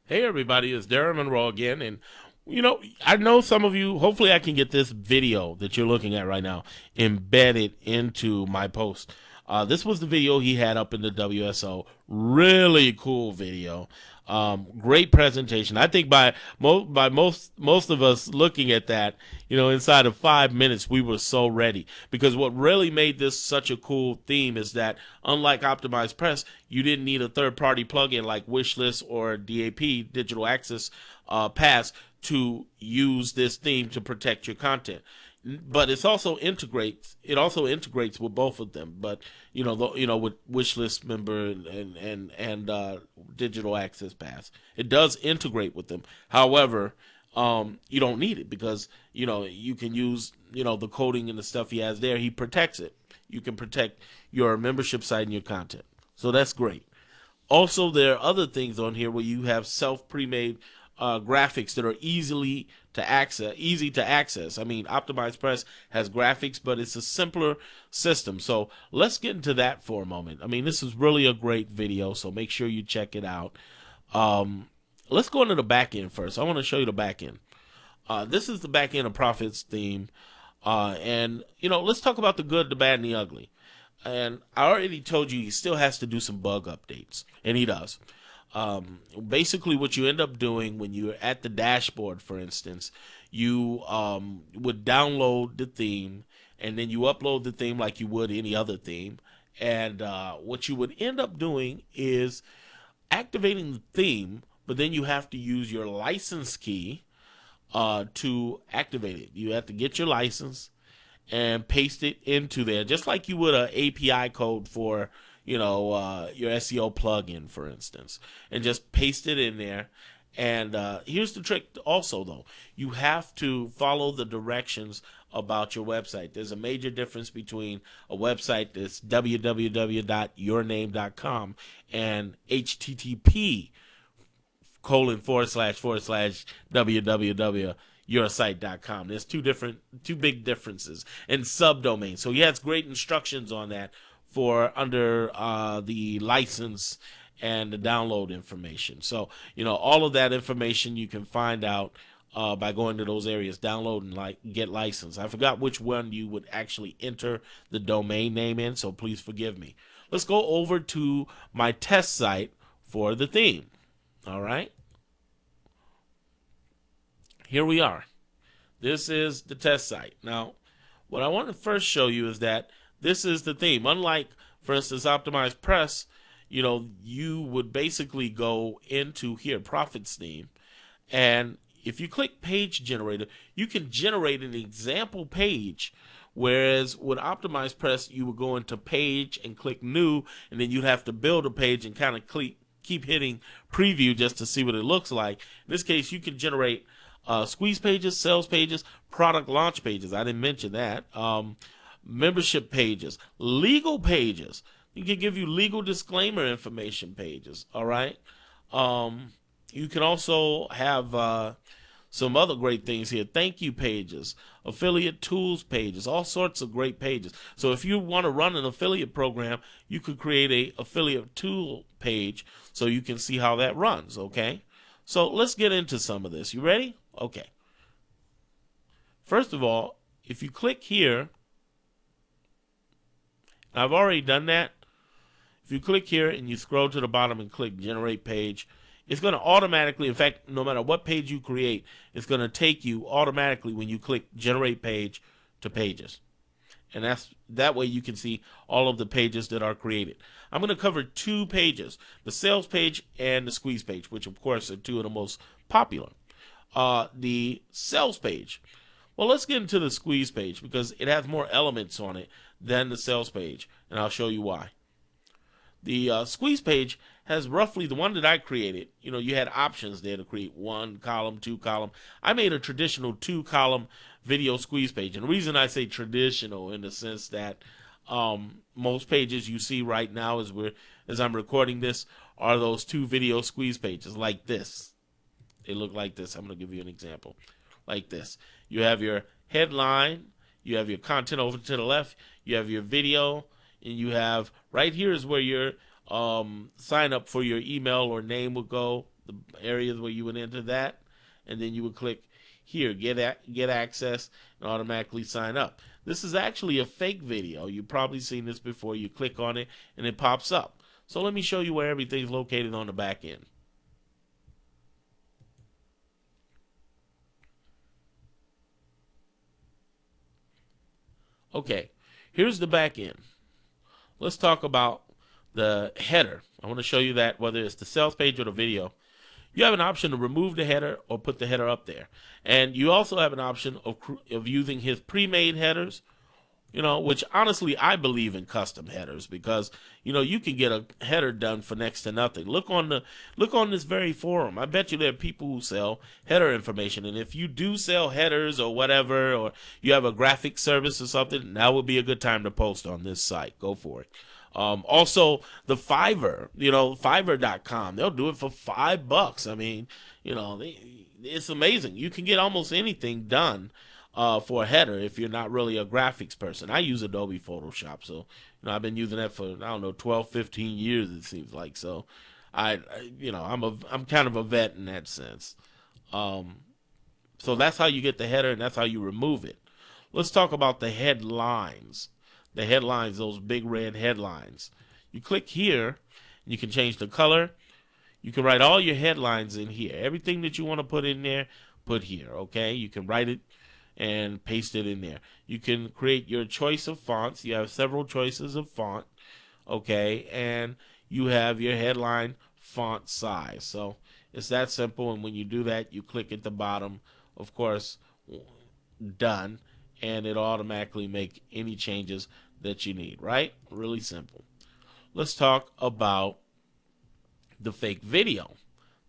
Hey everybody, it's Darren Monroe again, and I know some of you. Hopefully, I can get this video that you're looking at right now embedded into my post. This was the video he had up in the WSO. Really cool video. Great presentation. I think by most of us looking at that, inside of 5 minutes we were so ready. Because what really made this such a cool theme is that unlike Optimized Press, you didn't need a third party plugin like Wishlist or DAP Digital Access Pass to use this theme to protect your content. But it also integrates with both of them. But with Wishlist Member and Digital Access Pass, it does integrate with them. However, you don't need it because you can use the coding and the stuff he has there. He protects it. You can protect your membership site and your content. So that's great. Also, there are other things on here where you have self pre-made graphics that are easy to access. I mean, Optimized Press has graphics, but it's a simpler system. So let's get into that for a moment. I mean, this is really a great video, so make sure you check it out. Let's go into the back end first. I want to show you the back end. This is the back end of Prophet's theme. And let's talk about the good, the bad, and the ugly. And I already told you he still has to do some bug updates, and he does. Basically, what you end up doing when you're at the dashboard, for instance, you would download the theme, and then you upload the theme like you would any other theme. And what you would end up doing is activating the theme, but then you have to use your license key to activate it. You have to get your license and paste it into there, just like you would an API code for your SEO plugin, for instance, and just paste it in there. And here's the trick also, though. You have to follow the directions about your website. There's a major difference between a website that's www.yourname.com and http:// www.yoursite.com. There's two big differences and subdomains. So he has great instructions on that for under the license and the download information. So all of that information you can find out by going to those areas, download and get licensed. I forgot which one you would actually enter the domain name in, so please forgive me. Let's go over to my test site for the theme. All right. Here we are. This is the test site. Now, what I want to first show you is that this is the theme. Unlike, for instance, Optimized Press, you would basically go into here, Prophet's theme, and if you click Page Generator, you can generate an example page. Whereas with Optimized Press, you would go into Page and click New, and then you'd have to build a page and kind of keep hitting Preview just to see what it looks like. In this case, you can generate squeeze pages, sales pages, product launch pages. I didn't mention that. Membership pages, legal pages. You can give you legal disclaimer information pages. All right. You can also have some other great things here. Thank you pages, affiliate tools pages, all sorts of great pages. So if you want to run an affiliate program, you could create a affiliate tool page so you can see how that runs. Okay. So let's get into some of this. You ready? Okay. First of all, if you click here, I've already done that. If you click here and you scroll to the bottom and click Generate Page, it's going to automatically, in fact, no matter what page you create, it's going to take you automatically when you click Generate Page to Pages. And that way you can see all of the pages that are created. I'm going to cover two pages, the sales page and the squeeze page, which of course are two of the most popular. The sales page. Well, let's get into the squeeze page because it has more elements on it than the sales page, and I'll show you why. The squeeze page has roughly the one that I created. You had options there to create 1 column, 2 column. I made a traditional 2-column video squeeze page, and the reason I say traditional in the sense that most pages you see right now as I'm recording this are those 2 video squeeze pages like this. They look like this. I'm going to give you an example. Like this. You have your headline, you have your content over to the left, you have your video, and you have right here is where your sign up for your email or name would go, the areas where you would enter that, and then you would click here, get access, and automatically sign up. This is actually a fake video. You've probably seen this before. You click on it and it pops up. So let me show you where everything's located on the back end. Okay, here's the back end. Let's talk about the header. I want to show you that whether it's the sales page or the video, you have an option to remove the header or put the header up there. And you also have an option of using his pre-made headers, which honestly I believe in custom headers because, you can get a header done for next to nothing. Look on this very forum. I bet you there are people who sell header information. And if you do sell headers or whatever, or you have a graphic service or something, now would be a good time to post on this site. Go for it. Also the Fiverr, Fiverr.com, they'll do it for $5. I mean, it's amazing. You can get almost anything done for a header if you're not really a graphics person. I use Adobe Photoshop, so I've been using that for 12, 15 years it seems like. So I'm kind of a vet in that sense. So that's how you get the header and that's how you remove it. Let's talk about the headlines. The headlines, those big red headlines. You click here, you can change the color. You can write all your headlines in here. Everything that you want to put in there, put here, okay? You can write it and paste it in there. You can create your choice of fonts. You have several choices of font, okay? And you have your headline font size. So it's that simple, and when you do that, you click at the bottom, of course, done, and it'll automatically make any changes that you need, right? Really simple. Let's talk about the fake video.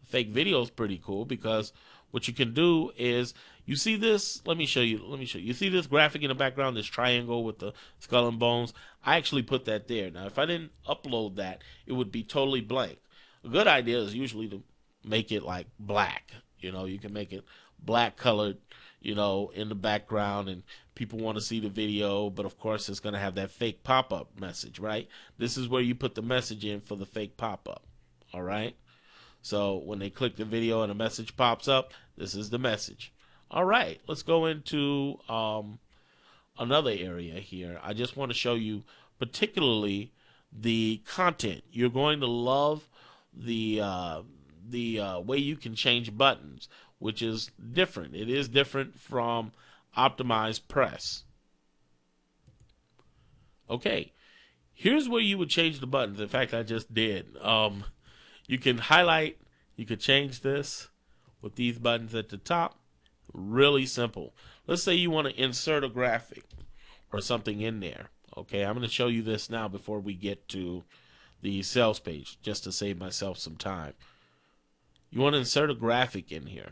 The fake video is pretty cool because what you can do is, you see this, let me show you. You see this graphic in the background, this triangle with the skull and bones? I actually put that there. Now, if I didn't upload that, it would be totally blank. A good idea is usually to make it like black. You can make it black colored, in the background, and people want to see the video, but of course it's going to have that fake pop-up message, right? This is where you put the message in for the fake pop-up, all right? So when they click the video and a message pops up, this is the message. All right, let's go into another area here. I just want to show you particularly the content. You're going to love the way you can change buttons, which is different. It is different from Optimize Press. Okay, here's where you would change the buttons. In fact, I just did. You can highlight, you could change this with these buttons at the top. Really simple. Let's say you want to insert a graphic or something in there. Okay, I'm going to show you this now before we get to the sales page, just to save myself some time. You want to insert a graphic in here.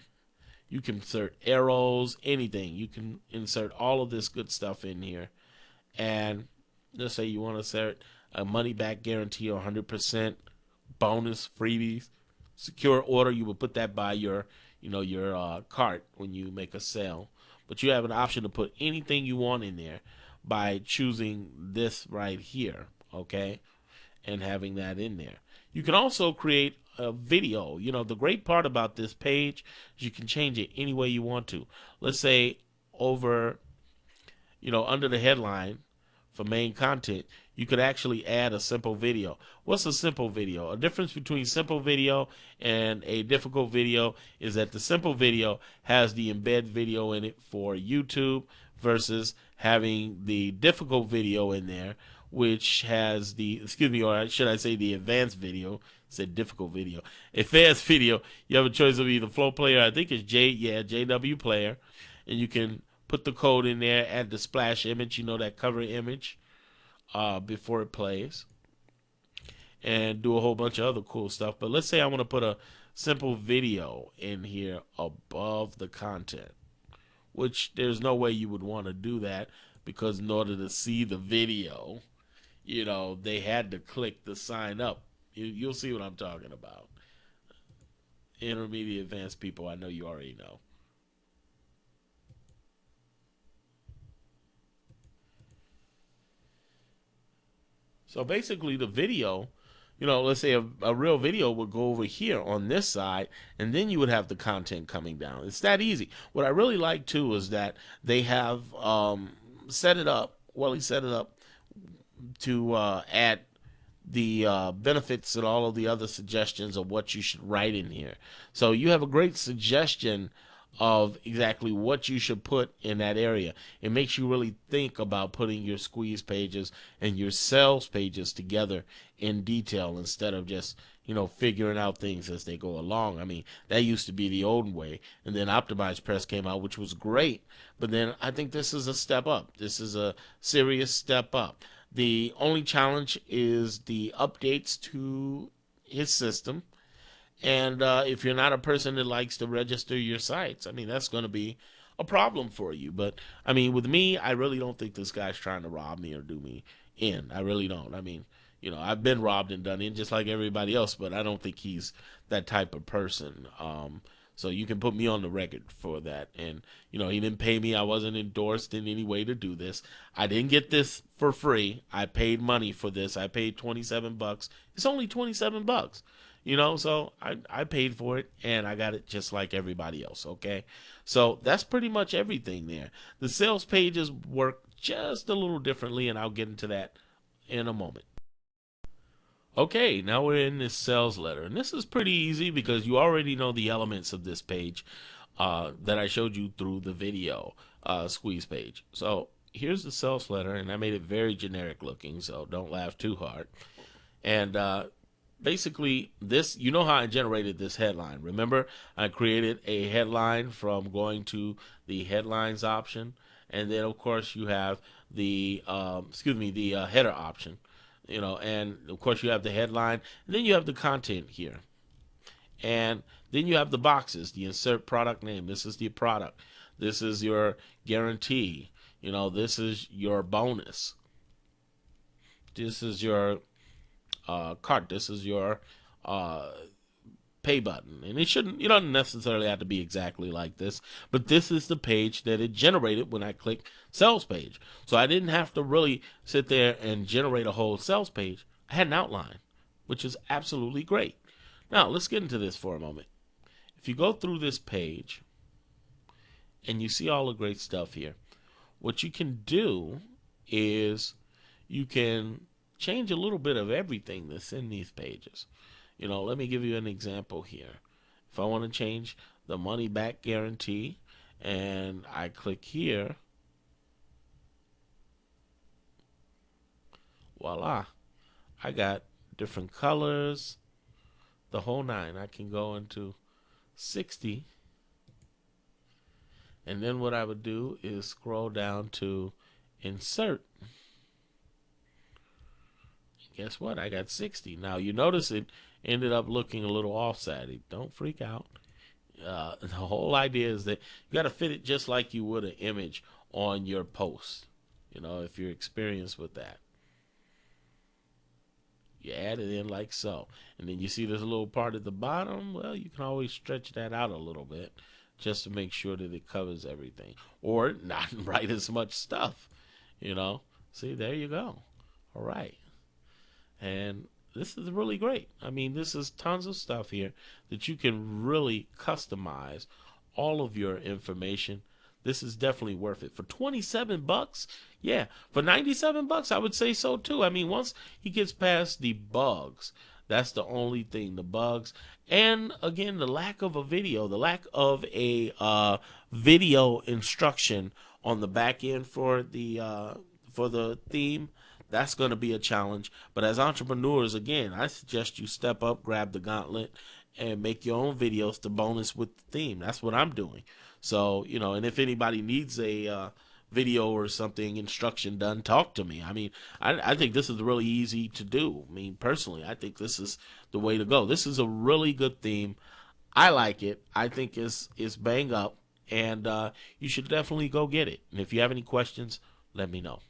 You can insert arrows, anything. You can insert all of this good stuff in here. And let's say you want to insert a money back guarantee or 100% bonus freebies. Secure order, you will put that by your cart when you make a sale. But you have an option to put anything you want in there by choosing this right here, okay, and having that in there. You can also create a video. The great part about this page is you can change it any way you want to. Let's say over, under the headline for main content, you could actually add a simple video. What's a simple video? A difference between simple video and a difficult video is that the simple video has the embed video in it for YouTube versus having the difficult video in there, which has the, or should I say the advanced video. Said difficult video. Advanced video, you have a choice of either Flow Player, I think it's JW Player, and you can put the code in there, add the splash image, that cover image before it plays, and do a whole bunch of other cool stuff. But let's say I want to put a simple video in here above the content, which there's no way you would want to do that, because in order to see the video, they had to click the sign up. You'll see what I'm talking about. Intermediate advanced people, I know you already know. So basically the video let's say a real video would go over here on this side, and then you would have the content coming down. It's that easy. What I really like too is that they have set it up. Well, he set it up to add the benefits and all of the other suggestions of what you should write in here. So you have a great suggestion of exactly what you should put in that area. It makes you really think about putting your squeeze pages and your sales pages together in detail instead of just figuring out things as they go along. I mean, that used to be the old way, and then OptimizePress came out, which was great, but then I think this is a step up. This is a serious step up. The only challenge is the updates to his system. And if you're not a person that likes to register your sites, I mean, that's going to be a problem for you. But, I mean, with me, I really don't think this guy's trying to rob me or do me in. I really don't. I mean, I've been robbed and done in just like everybody else, but I don't think he's that type of person. So you can put me on the record for that. And, he didn't pay me. I wasn't endorsed in any way to do this. I didn't get this for free. I paid money for this. I paid $27. It's only $27. So I paid for it, and I got it just like everybody else, okay? So that's pretty much everything there. The sales pages work just a little differently, and I'll get into that in a moment. Okay, now we're in this sales letter, and this is pretty easy because you already know the elements of this page that I showed you through the video squeeze page. So here's the sales letter, and I made it very generic looking, so don't laugh too hard. And basically, this, you know how I generated this headline. Remember, I created a headline from going to the headlines option, and then of course you have the header option. And of course you have the headline, and then you have the content here, and then you have the boxes, the insert product name. This is the product. This is your guarantee. This is your bonus. This is your cart. This is your pay button, and you don't necessarily have to be exactly like this, but this is the page that it generated when I click sales page. So I didn't have to really sit there and generate a whole sales page. I had an outline, which is absolutely great. Now let's get into this for a moment. If you go through this page and you see all the great stuff here, what you can do is you can change a little bit of everything that's in these pages. Let me give you an example here. If I want to change the money back guarantee, and I click here, voila, I got different colors, the whole nine. I can go into 60, and then what I would do is scroll down to insert. Guess what? I got 60. Now you notice it ended up looking a little offsided. Don't freak out. The whole idea is that you got to fit it just like you would an image on your post. If you're experienced with that, you add it in like so, and then you see this little part at the bottom. Well, you can always stretch that out a little bit just to make sure that it covers everything, or not write as much stuff. See, there you go. All right. And this is really great. I mean, this is tons of stuff here that you can really customize all of your information. This is definitely worth it. For $27, yeah. For $97, I would say so too. I mean, once he gets past the bugs, that's the only thing, the bugs. And again, the lack of a video, the lack of a video instruction on the back end for the theme. That's going to be a challenge. But as entrepreneurs, again, I suggest you step up, grab the gauntlet, and make your own videos to bonus with the theme. That's what I'm doing. So, and if anybody needs a video or something, instruction done, talk to me. I mean, I think this is really easy to do. I mean, personally, I think this is the way to go. This is a really good theme. I like it. I think it's bang up, and you should definitely go get it. And if you have any questions, let me know.